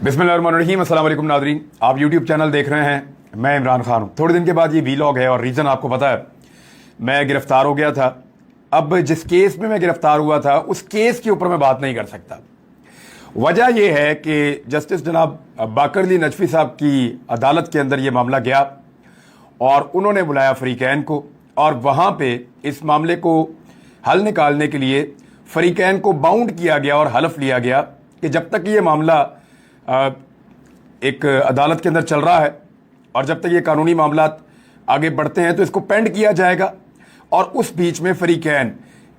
बिस्मिल्लाहिर्रहमानिर्रहीम। अस्सलाम वालेकुम नाज़रीन, आप यूट्यूब चैनल देख रहे हैं, मैं इमरान खान हूँ। थोड़े दिन के बाद ये वीलॉग है और रीज़न आपको पता है, मैं गिरफ़्तार हो गया था। अब जिस केस में मैं गिरफ़्तार हुआ था उस केस के ऊपर मैं बात नहीं कर सकता। वजह यह है कि जस्टिस जनाब बाकर अली नजफी साहब की अदालत के अंदर ये मामला गया और उन्होंने बुलाया फ़रीक़ैन को, और वहाँ पे इस मामले को हल निकालने के लिए फ़रीक़ैन को बाउंड किया गया और हलफ लिया गया कि जब तक ये मामला एक अदालत के अंदर चल रहा है और जब तक ये कानूनी मामला आगे बढ़ते हैं तो इसको पेंड किया जाएगा, और उस बीच में फ़रीक़ैन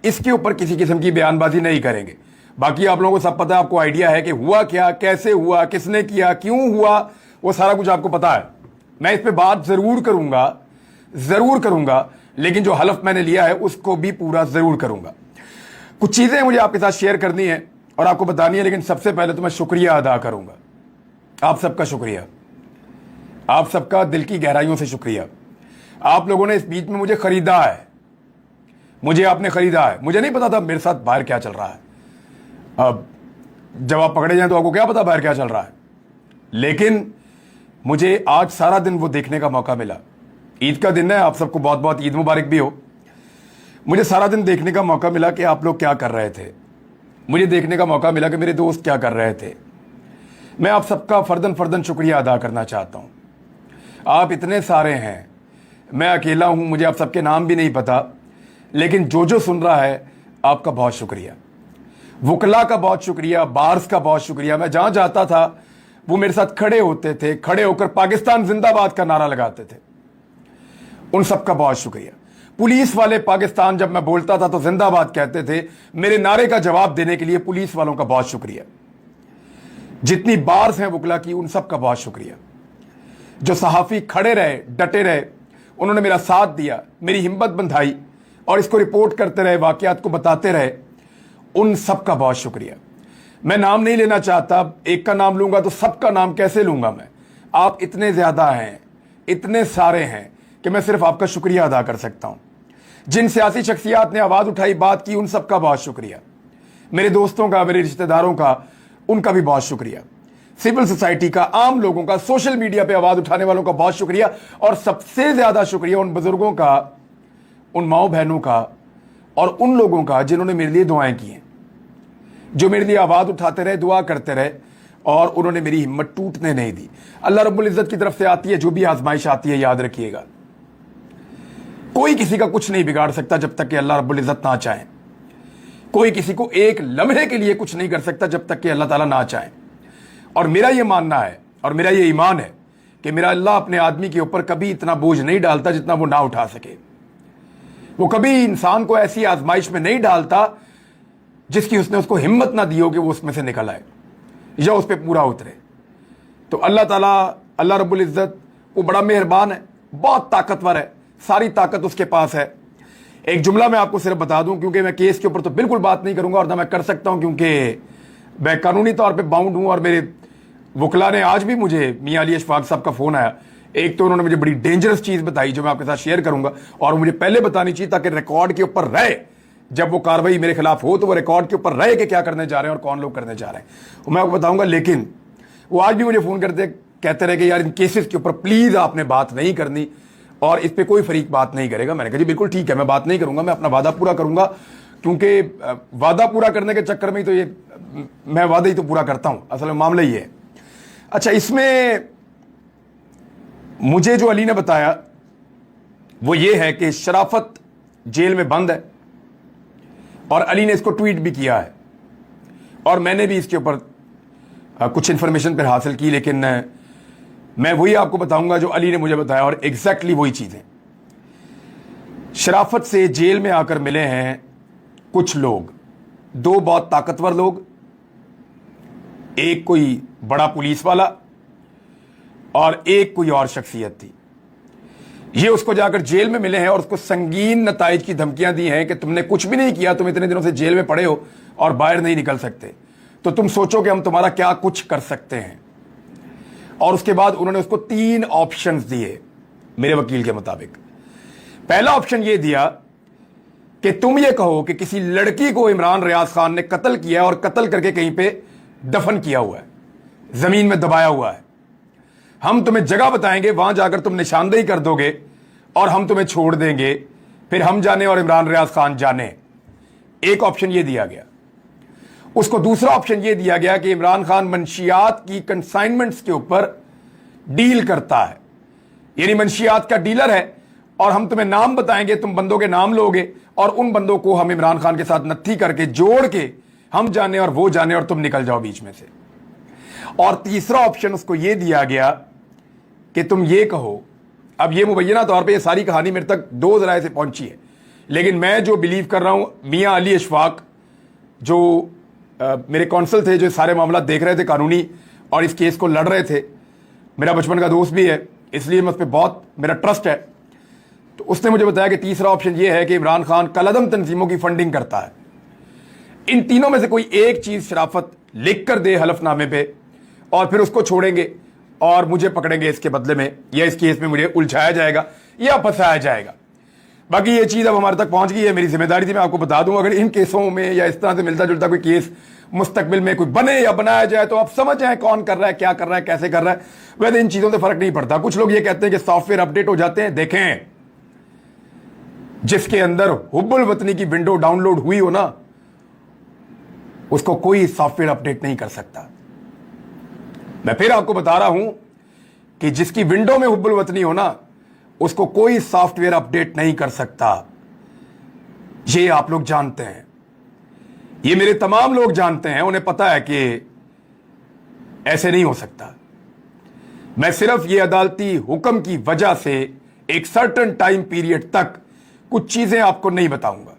इसके ऊपर किसी किस्म की बयानबाजी नहीं करेंगे। बाकी आप लोगों को सब पता है, आपको आइडिया है कि हुआ क्या, कैसे हुआ, किसने किया, क्यों हुआ, वो सारा कुछ आपको पता है। मैं इस पर बात ज़रूर करूँगा, लेकिन जो हलफ मैंने लिया है उसको भी पूरा ज़रूर करूँगा। कुछ चीज़ें मुझे आपके साथ शेयर करनी है और आपको बतानी है, लेकिन सबसे पहले तो मैं शुक्रिया अदा करूँगा, आप सबका शुक्रिया, आप सबका दिल की गहराइयों से शुक्रिया। आप लोगों ने इस बीच में मुझे ख़रीदा है, मुझे आपने ख़रीदा है। मुझे नहीं पता था मेरे साथ बाहर क्या चल रहा है। अब जब आप पकड़े जाएं तो आपको क्या पता बाहर क्या चल रहा है, लेकिन मुझे आज सारा दिन वो देखने का मौका मिला। ईद का दिन है, आप सबको बहुत बहुत ईद मुबारक भी हो। मुझे सारा दिन देखने का मौका मिला कि आप लोग क्या कर रहे थे, मुझे देखने का मौका मिला कि मेरे दोस्त क्या कर रहे थे। मैं आप सबका फ़र्दन फ़र्दन शुक्रिया अदा करना चाहता हूँ। आप इतने सारे हैं, मैं अकेला हूँ, मुझे आप सबके नाम भी नहीं पता, लेकिन जो सुन रहा है आपका बहुत शुक्रिया। वकला का बहुत शुक्रिया, बार्स का बहुत शुक्रिया। मैं जहाँ जाता था वो मेरे साथ खड़े होते थे, खड़े होकर पाकिस्तान जिंदाबाद का नारा लगाते थे, उन सबका बहुत शुक्रिया। पुलिस वाले पाकिस्तान जब मैं बोलता था तो जिंदाबाद कहते थे, मेरे नारे का जवाब देने के लिए पुलिस वालों का बहुत शुक्रिया। जितनी बार्स हैं वकला की, उन सब का बहुत शुक्रिया। जो सहाफ़ी खड़े रहे, डटे रहे, उन्होंने मेरा साथ दिया, मेरी हिम्मत बंधाई और इसको रिपोर्ट करते रहे, वाक़यात को बताते रहे, उन सब का बहुत शुक्रिया। मैं नाम नहीं लेना चाहता, एक का नाम लूंगा तो सबका नाम कैसे लूंगा मैं। आप इतने ज़्यादा हैं, इतने सारे हैं कि मैं सिर्फ आपका शुक्रिया अदा कर सकता हूं। जिन सियासी शख्सियात ने आवाज़ उठाई, बात की, उन सब का बहुत शुक्रिया। मेरे दोस्तों का, मेरे रिश्तेदारों का, उनका भी बहुत शुक्रिया। सिविल सोसाइटी का, आम लोगों का, सोशल मीडिया पे आवाज़ उठाने वालों का बहुत शुक्रिया। और सबसे ज़्यादा शुक्रिया उन बुज़ुर्गों का, उन माओ बहनों का और उन लोगों का जिन्होंने मेरे लिए दुआएं की हैं, जो मेरे लिए आवाज़ उठाते रहे, दुआ करते रहे और उन्होंने मेरी हिम्मत टूटने नहीं दी। अल्लाह रब्बुल इज़्ज़त की तरफ से आती है जो भी आजमाइश आती है, याद रखिएगा, कोई किसी का कुछ नहीं बिगाड़ सकता जब तक कि अल्लाह रब्बुल इज़्ज़त ना चाहे। कोई किसी को एक लम्हे के लिए कुछ नहीं कर सकता जब तक कि अल्लाह ताला ना चाहे। और मेरा ये मानना है और मेरा ये ईमान है कि मेरा अल्लाह अपने आदमी के ऊपर कभी इतना बोझ नहीं डालता जितना वो ना उठा सके। वो कभी इंसान को ऐसी आजमाइश में नहीं डालता जिसकी उसने उसको हिम्मत ना दी हो कि वो उसमें से निकल आए या उस पर पूरा उतरे। तो अल्लाह ताला, अल्लाह रब्बुल इज़्ज़त, वो बड़ा मेहरबान है, बहुत ताकतवर है, सारी ताकत उसके पास है। एक जुमला मैं आपको सिर्फ बता दूं, क्योंकि मैं केस के ऊपर तो बिल्कुल बात नहीं करूंगा और ना मैं कर सकता हूं, क्योंकि मैं कानूनी तौर पे बाउंड हूं। और मेरे वकला ने आज भी मुझे, मियां अली अशफाक साहब का फ़ोन आया, एक तो उन्होंने मुझे बड़ी डेंजरस चीज़ बताई जो मैं आपके साथ शेयर करूंगा, और मुझे पहले बतानी चाहिए ताकि रिकॉर्ड के ऊपर रहे, जब वो कार्रवाई मेरे खिलाफ हो तो वो रिकॉर्ड के ऊपर रहे कि क्या करने जा रहे हैं और कौन लोग करने जा रहे हैं, मैं आपको बताऊंगा। लेकिन वो आज भी मुझे फ़ोन करते कहते रहे कि यार इन केसेस के ऊपर प्लीज़ आपने बात नहीं करनी और इस पर कोई फरीक बात नहीं करेगा। मैंने कहा जी बिल्कुल ठीक है, मैं बात नहीं करूंगा, मैं अपना वादा पूरा करूंगा, क्योंकि वादा पूरा करने के चक्कर में ही तो ये मैं वादा ही तो पूरा करता हूं, असल में मामला ये है। अच्छा, इसमें मुझे जो अली ने बताया वो ये है कि शराफत जेल में बंद है, और अली ने इसको ट्वीट भी किया है और मैंने भी इसके ऊपर कुछ इंफॉर्मेशन पर हासिल की, लेकिन मैं वही आपको बताऊंगा जो अली ने मुझे बताया, और एग्जैक्टली वही चीज़ें। शराफत से जेल में आकर मिले हैं कुछ लोग, दो बहुत ताकतवर लोग, एक कोई बड़ा पुलिस वाला और एक कोई और शख्सियत थी। ये उसको जाकर जेल में मिले हैं और उसको संगीन नताइज की धमकियां दी हैं कि तुमने कुछ भी नहीं किया, तुम इतने दिनों से जेल में पड़े हो और बाहर नहीं निकल सकते, तो तुम सोचो कि हम तुम्हारा क्या कुछ कर सकते हैं। और उसके बाद उन्होंने उसको 3 ऑप्शंस दिए मेरे वकील के मुताबिक। पहला ऑप्शन ये दिया कि तुम ये कहो कि किसी लड़की को इमरान रियाज खान ने कत्ल किया और कत्ल करके कहीं पे दफन किया हुआ है, जमीन में दबाया हुआ है। हम तुम्हें जगह बताएंगे, वहां जाकर तुम निशानदेही कर दोगे और हम तुम्हें छोड़ देंगे, फिर हम जाने और इमरान रियाज खान जाने। एक ऑप्शन यह दिया गया। उसको दूसरा ऑप्शन यह दिया गया कि इमरान खान मंशियात की कंसाइनमेंट्स के ऊपर डील करता है, यानी मंशियात का डीलर है, और हम तुम्हें नाम बताएंगे, तुम बंदों के नाम लोगे और उन बंदों को हम इमरान खान के साथ नत्थी करके जोड़ के हम जाने और वो जाने और तुम निकल जाओ बीच में से। और तीसरा ऑप्शन उसको यह दिया गया कि तुम ये कहो, अब ये मुबैना तौर पे ये सारी कहानी मेरे तक दो जराए से पहुंची है, लेकिन मैं जो बिलीव कर रहा हूं, मियां अली अशफाक जो मेरे कौंसल थे, जो सारे मामला देख रहे थे कानूनी और इस केस को लड़ रहे थे, मेरा बचपन का दोस्त भी है, इसलिए मैं उस पर बहुत मेरा ट्रस्ट है, तो उसने मुझे बताया कि तीसरा ऑप्शन यह है कि इमरान खान कलअदम तंजीमों की फंडिंग करता है। इन तीनों में से कोई एक चीज शराफत लिख कर दे हलफनामे पे और फिर उसको छोड़ेंगे और मुझे पकड़ेंगे इसके बदले में, या इस केस में मुझे उलझाया जाएगा या फंसाया जाएगा। बाकी ये चीज अब हमारे तक पहुंच गई है, मेरी जिम्मेदारी थी मैं आपको बता दूं। अगर इन केसों में या इस तरह से मिलता जुलता कोई केस मुस्तकबिल में कोई बने या बनाया जाए तो आप समझ जाए कौन कर रहा है, क्या कर रहा है, कैसे कर रहा है। वैसे इन चीजों से फर्क नहीं पड़ता। कुछ लोग ये कहते हैं कि सॉफ्टवेयर अपडेट हो जाते हैं। देखें, जिसके अंदर हुब्बुल वतनी की विंडो डाउनलोड हुई हो ना, उसको कोई सॉफ्टवेयर अपडेट नहीं कर सकता। मैं फिर आपको बता रहा हूं कि जिसकी विंडो में हुब्बुल वतनी हो ना, उसको कोई सॉफ्टवेयर अपडेट नहीं कर सकता। ये आप लोग जानते हैं, ये मेरे तमाम लोग जानते हैं, उन्हें पता है कि ऐसे नहीं हो सकता। मैं सिर्फ ये अदालती हुक्म की वजह से एक सर्टेन टाइम पीरियड तक कुछ चीजें आपको नहीं बताऊंगा,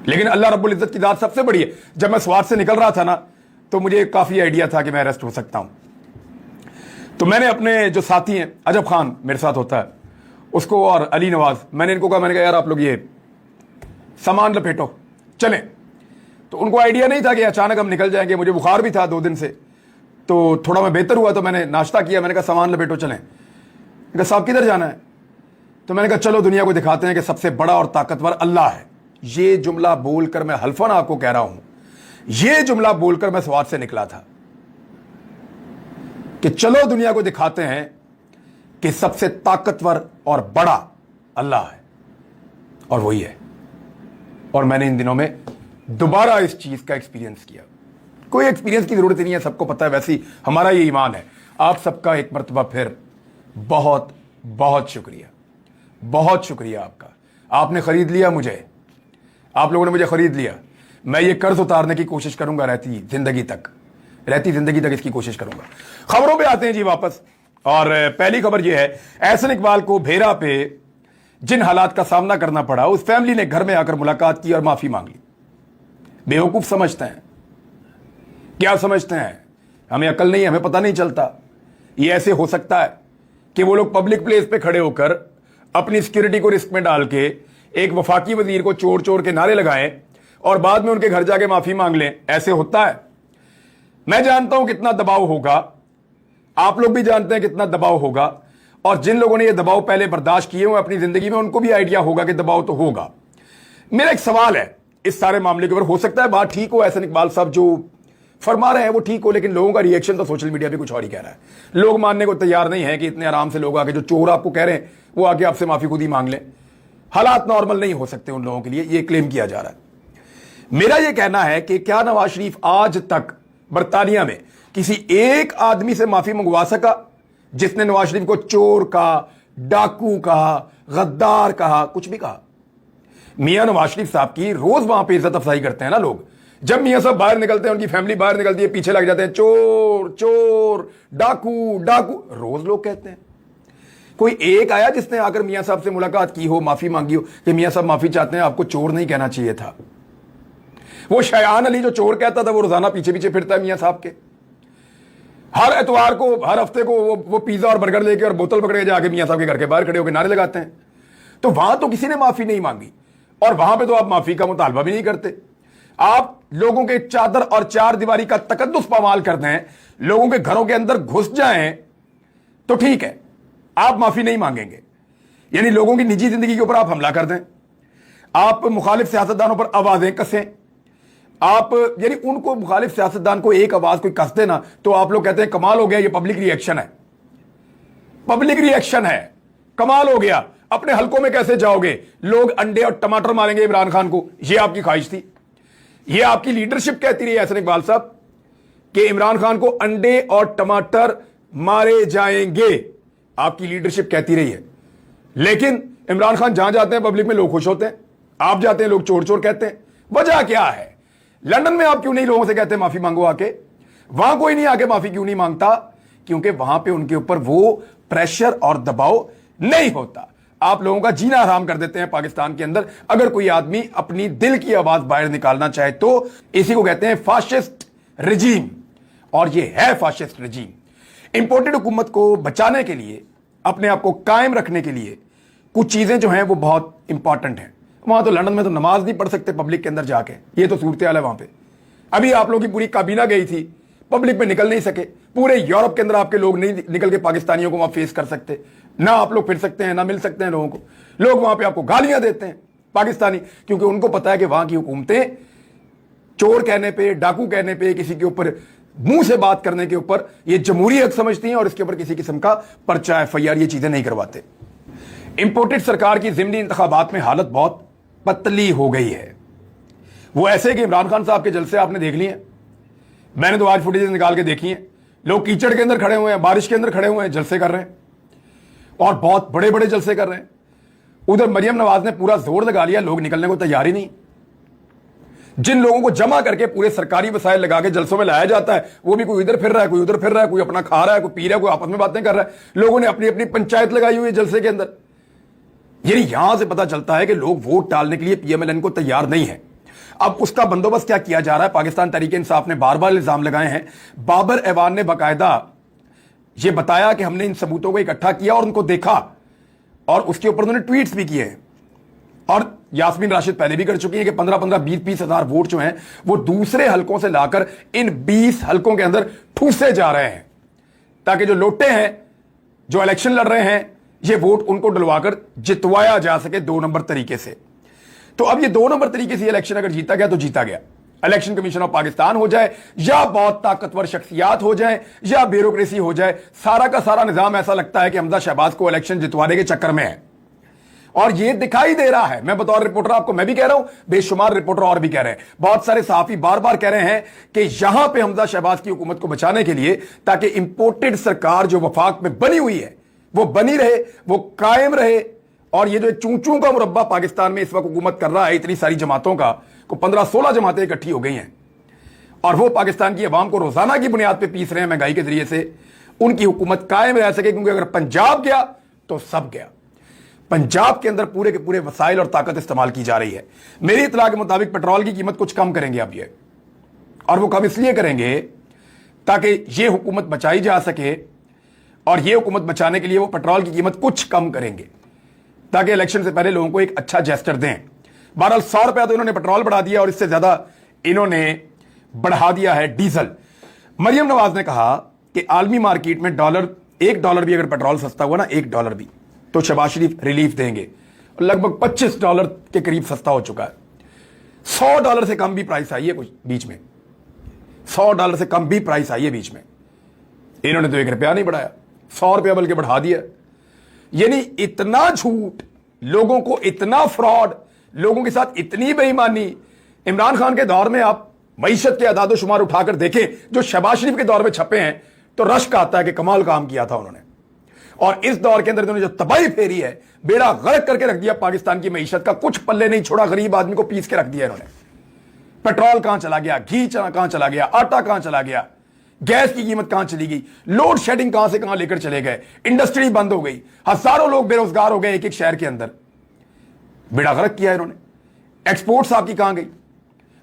लेकिन अल्लाह रब्बुल इज्जत की दात सबसे बड़ी है। जब मैं स्वाद से निकल रहा था ना, तो मुझे काफी आइडिया था कि मैं अरेस्ट हो सकता हूं। तो मैंने अपने जो साथी हैं, अजब खान मेरे साथ होता है, उसको और अली नवाज, मैंने इनको कहा, मैंने कहा यार आप लोग ये सामान लपेटो चलें। तो उनको आइडिया नहीं था कि अचानक हम निकल जाएंगे। मुझे बुखार भी था 2 दिन से, तो थोड़ा मैं बेहतर हुआ, तो मैंने नाश्ता किया। मैंने कहा सामान लपेटो चलें। मैंने कहा साहब किधर जाना है? तो मैंने कहा चलो दुनिया को दिखाते हैं कि सबसे बड़ा और ताकतवर अल्लाह है। ये जुमला बोलकर मैं हल्फन आपको कह रहा हूं, ये जुमला बोलकर मैं स्वाद से निकला था कि चलो दुनिया को दिखाते हैं कि सबसे ताकतवर और बड़ा अल्लाह है, और वही है। और मैंने इन दिनों में दोबारा इस चीज का एक्सपीरियंस किया। कोई एक्सपीरियंस की जरूरत ही नहीं है, सबको पता है। वैसी हमारा ये ईमान है। आप सबका एक मर्तबा फिर बहुत बहुत शुक्रिया, बहुत शुक्रिया आपका। आपने खरीद लिया मुझे, आप लोगों ने मुझे खरीद लिया। मैं ये कर्ज उतारने की कोशिश करूंगा, रहती जिंदगी तक इसकी कोशिश करूंगा। खबरों पे आते हैं जी वापस। और पहली खबर यह है, एहसन इकबाल को भेरा पे जिन हालात का सामना करना पड़ा, उस फैमिली ने घर में आकर मुलाकात की और माफी मांग ली। बेवकूफ समझते हैं, क्या समझते हैं? हमें अकल नहीं है, हमें पता नहीं चलता। ये ऐसे हो सकता है कि वो लोग पब्लिक प्लेस पे खड़े होकर अपनी सिक्योरिटी को रिस्क में डाल के एक वफाकी वजीर को चोर चोर के नारे लगाएं और बाद में उनके घर जाके माफी मांग लें? ऐसे होता है? मैं जानता हूं कितना दबाव होगा, आप लोग भी जानते हैं कितना दबाव होगा, और जिन लोगों ने यह दबाव पहले बर्दाश्त किए हुए अपनी जिंदगी में, उनको भी आइडिया होगा कि दबाव तो होगा। मेरा एक सवाल है इस सारे मामले के ऊपर। हो सकता है बात ठीक हो, एहसन इकबाल साहब जो फरमा रहे हैं वो ठीक हो, लेकिन लोगों का रिएक्शन तो सोशल मीडिया पे कुछ और ही कह रहा है। लोग मानने को तैयार नहीं है कि इतने आराम से लोग आके, जो चोर आपको कह रहे हैं, वो आके आपसे माफी खुद ही मांग लें। हालात नॉर्मल नहीं हो सकते उन लोगों के लिए, ये क्लेम किया जा रहा है। मेरा यह कहना है कि क्या नवाज शरीफ आज तक बरतानिया में किसी एक आदमी से माफी मंगवा सका जिसने नवाज शरीफ को चोर कहा, डाकू कहा, गद्दार कहा, कुछ भी कहा? मियां नवाज शरीफ साहब की रोज वहां पे इज्जत अफजाई करते हैं ना लोग। जब मियां साहब बाहर निकलते हैं, उनकी फैमिली बाहर निकलती है, पीछे लग जाते हैं, चोर चोर, डाकू डाकू, रोज लोग कहते हैं। कोई एक आया जिसने आकर मियां साहब से मुलाकात की हो, माफी मांगी हो कि मियां साहब माफी चाहते हैं, आपको चोर नहीं कहना चाहिए था? वो शयान अली जो चोर कहता था, वो रोजाना पीछे पीछे फिरता है मियां साहब के। हर एतवार को, हर हफ्ते को वो पिज्जा और बर्गर लेके और बोतल पकड़ के जाके मियां साहब के घर के बाहर खड़े होकर नारे लगाते हैं। तो वहां तो किसी ने माफी नहीं मांगी, और वहां पे तो आप माफी का मुतालबा भी नहीं करते। आप लोगों के चादर और चार दीवारी का तकद्दुस पामाल करते हैं, लोगों के घरों के अंदर घुस जाएं तो ठीक है, आप माफी नहीं मांगेंगे। यानी लोगों की निजी जिंदगी के ऊपर आप हमला कर दें, आप मुखालिफ सियासतदानों पर आवाजें कसें, आप यानी उनको मुखालिफ सियासतदान को एक आवाज कोई कस देना तो आप लोग कहते हैं कमाल हो गया, ये पब्लिक रिएक्शन है। पब्लिक रिएक्शन है, कमाल हो गया। अपने हलकों में कैसे जाओगे? लोग अंडे और टमाटर मारेंगे इमरान खान को, ये आपकी ख्वाहिश थी, ये आपकी लीडरशिप कहती रही एहसन इकबाल साहब कि इमरान खान को अंडे और टमाटर मारे जाएंगे, आपकी लीडरशिप कहती रही है। लेकिन इमरान खान जहां जाते हैं पब्लिक में लोग खुश होते हैं, आप जाते हैं लोग चोर चोर कहते हैं। वजह क्या है? लंदन में आप क्यों नहीं लोगों से कहते माफी मांगो आके? वहां कोई नहीं आके माफी क्यों नहीं मांगता? क्योंकि वहां पे उनके ऊपर वो प्रेशर और दबाव नहीं होता। आप लोगों का जीना आराम कर देते हैं पाकिस्तान के अंदर। अगर कोई आदमी अपनी दिल की आवाज बाहर निकालना चाहे तो इसी को कहते हैं फाशिस्ट रिजीम, और ये है फाशिस्ट रिजीम। इंपोर्टेड हुकूमत को बचाने के लिए, अपने आप को कायम रखने के लिए कुछ चीजें जो हैं वो बहुत इंपॉर्टेंट हैं। वहां तो लंदन में तो नमाज नहीं पढ़ सकते पब्लिक के अंदर जाके, ये तो सूरत हाल है वहां पे। अभी आप लोगों की पूरी काबीना गई थी, पब्लिक में निकल नहीं सके। पूरे यूरोप के अंदर आपके लोग नहीं निकल के पाकिस्तानियों को वहां फेस कर सकते, ना आप लोग फिर सकते हैं, ना मिल सकते हैं लोगों को। लोग वहां पे आपको गालियां देते हैं पाकिस्तानी, क्योंकि उनको पता है कि वहां की हुकूमतें चोर कहने पे, डाकू कहने पे, किसी के ऊपर मुंह से बात करने के ऊपर ये जमहूरी हक समझती हैं और इसके ऊपर किसी किस्म का पर्चा एफआईआर ये चीजें नहीं करवाते। इंपोर्टेड सरकार की ज़िमनी इंतखाबात में हालत बहुत पतली हो गई है। वो ऐसे कि इमरान खान साहब के जलसे आपने देख लिए, मैंने तो आज फुटेज निकाल के देखी है। लोग कीचड़ के अंदर खड़े हुए हैं, बारिश के अंदर खड़े हुए हैं, जलसे कर रहे हैं और बहुत बड़े बड़े जलसे कर रहे हैं। उधर मरियम नवाज ने पूरा जोर लगा लिया, लोग निकलने को तैयार ही नहीं। जिन लोगों को जमा करके पूरे सरकारी वसाइल लगा के जलसों में लाया जाता है, वो भी कोई इधर फिर रहा है, कोई उधर फिर रहा है, कोई अपना खा रहा है, कोई पी रहा है, कोई आपस में बातें कर रहा है। लोगों ने अपनी अपनी पंचायत लगाई हुई है जलसे के अंदर। यानी यहां से पता चलता है कि लोग वोट डालने के लिए पीएमएलएन को तैयार नहीं है। अब उसका बंदोबस्त क्या किया जा रहा है? पाकिस्तान तहरीक इंसाफ ने बार बार इल्जाम लगाए हैं। बाबर ऐवान ने बाकायदा यह बताया कि हमने इन सबूतों को इकट्ठा किया और उनको देखा, और उसके ऊपर उन्होंने ट्वीट्स भी किए हैं। और यास्मीन राशिद पहले भी कर चुकी है कि 15-15, 20-20 हजार वोट जो हैं वो दूसरे हलकों से लाकर इन 20 हलकों के अंदर ठूसे जा रहे हैं, ताकि जो लोटे हैं, जो इलेक्शन लड़ रहे हैं, ये वोट उनको डलवाकर जितवाया जा सके 2 नंबर तरीके से। तो अब ये 2 नंबर तरीके से इलेक्शन अगर जीता गया तो जीता गया। इलेक्शन कमीशन ऑफ पाकिस्तान हो जाए या बहुत ताकतवर शख्सियात हो जाए या ब्यूरोक्रेसी हो जाए, सारा का सारा निजाम ऐसा लगता है कि हमजा शहबाज को इलेक्शन जितवाने के चक्कर में है। और ये दिखाई दे रहा है। मैं बतौर रिपोर्टर आपको मैं भी कह रहा हूं, बेशुमार रिपोर्टर और भी कह रहे हैं, बहुत सारे सहाफी बार बार कह रहे हैं कि यहां पे हमजा शहबाज की हुकूमत को बचाने के लिए, ताकि इंपोर्टेड सरकार जो वफाक में बनी हुई है वो बनी रहे, वो कायम रहे। और ये जो चूचू का मुरब्बा पाकिस्तान में इस वक्त हुकूमत कर रहा है, इतनी सारी जमातों का, को 15-16 जमातें इकट्ठी हो गई हैं और वो पाकिस्तान की अवाम को रोजाना की बुनियाद पे पीस रहे हैं महंगाई के जरिए से। उनकी हुकूमत कायम रह सके, क्योंकि अगर पंजाब गया तो सब गया। पंजाब के अंदर पूरे के पूरे वसाइल और ताकत इस्तेमाल की जा रही है। मेरी इतला के मुताबिक पेट्रोल की कीमत कुछ कम करेंगे अब ये, और वो कम इसलिए करेंगे ताकि ये हुकूमत बचाई जा सके, और ये हुकूमत बचाने के लिए वो पेट्रोल की कीमत कुछ कम करेंगे ताकि इलेक्शन से पहले लोगों को एक अच्छा जेस्टर दें। बहरहाल 100 रुपया तो इन्होंने पेट्रोल बढ़ा दिया और इससे ज्यादा इन्होंने बढ़ा दिया है डीजल। मरियम नवाज ने कहा कि आलमी मार्केट में $1 भी अगर पेट्रोल सस्ता हुआ ना, $1 भी, तो शहबाज शरीफ रिलीफ देंगे। लगभग $25 के करीब सस्ता हो चुका है। $100 से कम भी प्राइस आई है कुछ बीच में, $100 से कम भी प्राइस आई है बीच में। इन्होंने तो ₹1 नहीं बढ़ाया, $100 बल्कि बढ़ा दिया। यानी इतना झूठ, लोगों को इतना फ्रॉड, लोगों के साथ इतनी बेईमानी। इमरान खान के दौर में आप मईशत के अदाद शुमार उठाकर देखें जो शहबाज शरीफ के दौर में छपे हैं, तो रश्क आता है कि कमाल काम किया था उन्होंने। और इस दौर के अंदर इन्होंने जो तबाही फेरी है, बेड़ा गर्क करके रख दिया पाकिस्तान की मईशत का, कुछ पल्ले नहीं छोड़ा, गरीब आदमी को पीस के रख दिया इन्होंने। पेट्रोल कहां चला गया, घी कहां चला गया, आटा कहां चला गया, गैस की कीमत कहां चली गई, लोड शेडिंग कहां से कहां लेकर चले गए, इंडस्ट्री बंद हो गई, हजारों लोग बेरोजगार हो गए एक एक शहर के अंदर। बेड़ा गर्क किया इन्होंने। एक्सपोर्ट्स आपकी कहां गई,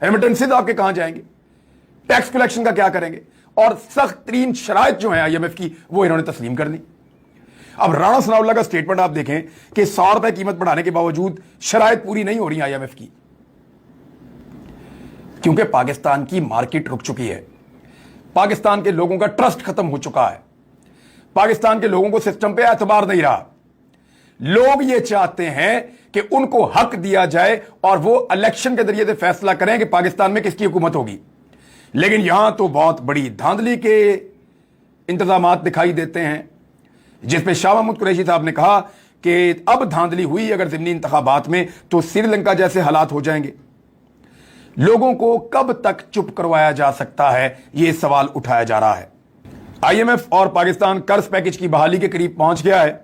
रेमिटेंसेज आपके कहां जाएंगे, टैक्स कलेक्शन का क्या करेंगे, और सख्त तरीन शराइत जो है आईएमएफ की वो इन्होंने तस्लीम कर दी। अब राणा सनाउल्लाह का स्टेटमेंट आप देखें कि ₹100 कीमत बढ़ाने के बावजूद शराइत पूरी नहीं हो रही आईएमएफ की, क्योंकि पाकिस्तान की मार्केट रुक चुकी है, पाकिस्तान के लोगों का ट्रस्ट खत्म हो चुका है, पाकिस्तान के लोगों को सिस्टम पे एतबार नहीं रहा। लोग ये चाहते हैं कि उनको हक दिया जाए और वो इलेक्शन के जरिए से फैसला करें कि पाकिस्तान में किसकी हुकूमत होगी। लेकिन यहां तो बहुत बड़ी धांधली के इंतजाम दिखाई देते हैं, जिसमें शाह महमूद कुरैशी साहब ने कहा कि अब धांधली हुई अगर ज़िमनी इंतखाबात में तो श्रीलंका जैसे हालात हो जाएंगे। लोगों को कब तक चुप करवाया जा सकता है, यह सवाल उठाया जा रहा है। IMF और पाकिस्तान कर्ज पैकेज की बहाली के करीब पहुंच गया है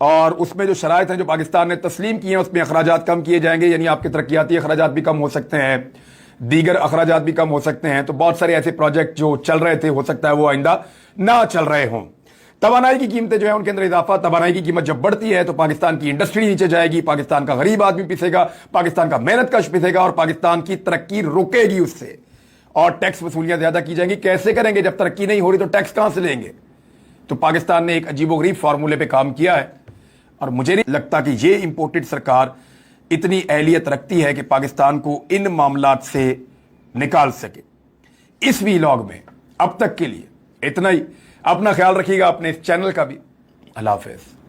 और उसमें जो शराइत हैं जो पाकिस्तान ने तस्लीम किए हैं उसमें अखराजात कम किए जाएंगे, यानी आपके तरक्याती अखराजात भी कम हो सकते हैं, दीगर अखराजात भी कम हो सकते हैं। तो बहुत सारे ऐसे प्रोजेक्ट जो चल रहे थे हो सकता है वो आइंदा ना चल रहे हों। तवानाई की कीमतें जो है उनके अंदर इजाफा, तवानाई की कीमत जब बढ़ती है तो पाकिस्तान की इंडस्ट्री नीचे जाएगी, पाकिस्तान का गरीब आदमी पिसेगा, पाकिस्तान का मेहनत कश पिसेगा और पाकिस्तान की तरक्की रुकेगी उससे, और टैक्स वसूलियां ज्यादा की जाएंगी। कैसे करेंगे जब तरक्की नहीं हो रही तो टैक्स कहां से लेंगे? तो पाकिस्तान ने एक अजीबोगरीब फार्मूले पे काम किया है और मुझे नहीं लगता कि ये इंपोर्टेड सरकार इतनी अहलियत रखती है कि पाकिस्तान को इन मामलात से निकाल सके। इस वीलॉग में अब तक के लिए इतना ही। अपना ख्याल रखिएगा, अपने इस चैनल का भी। अल्लाह हाफिज़।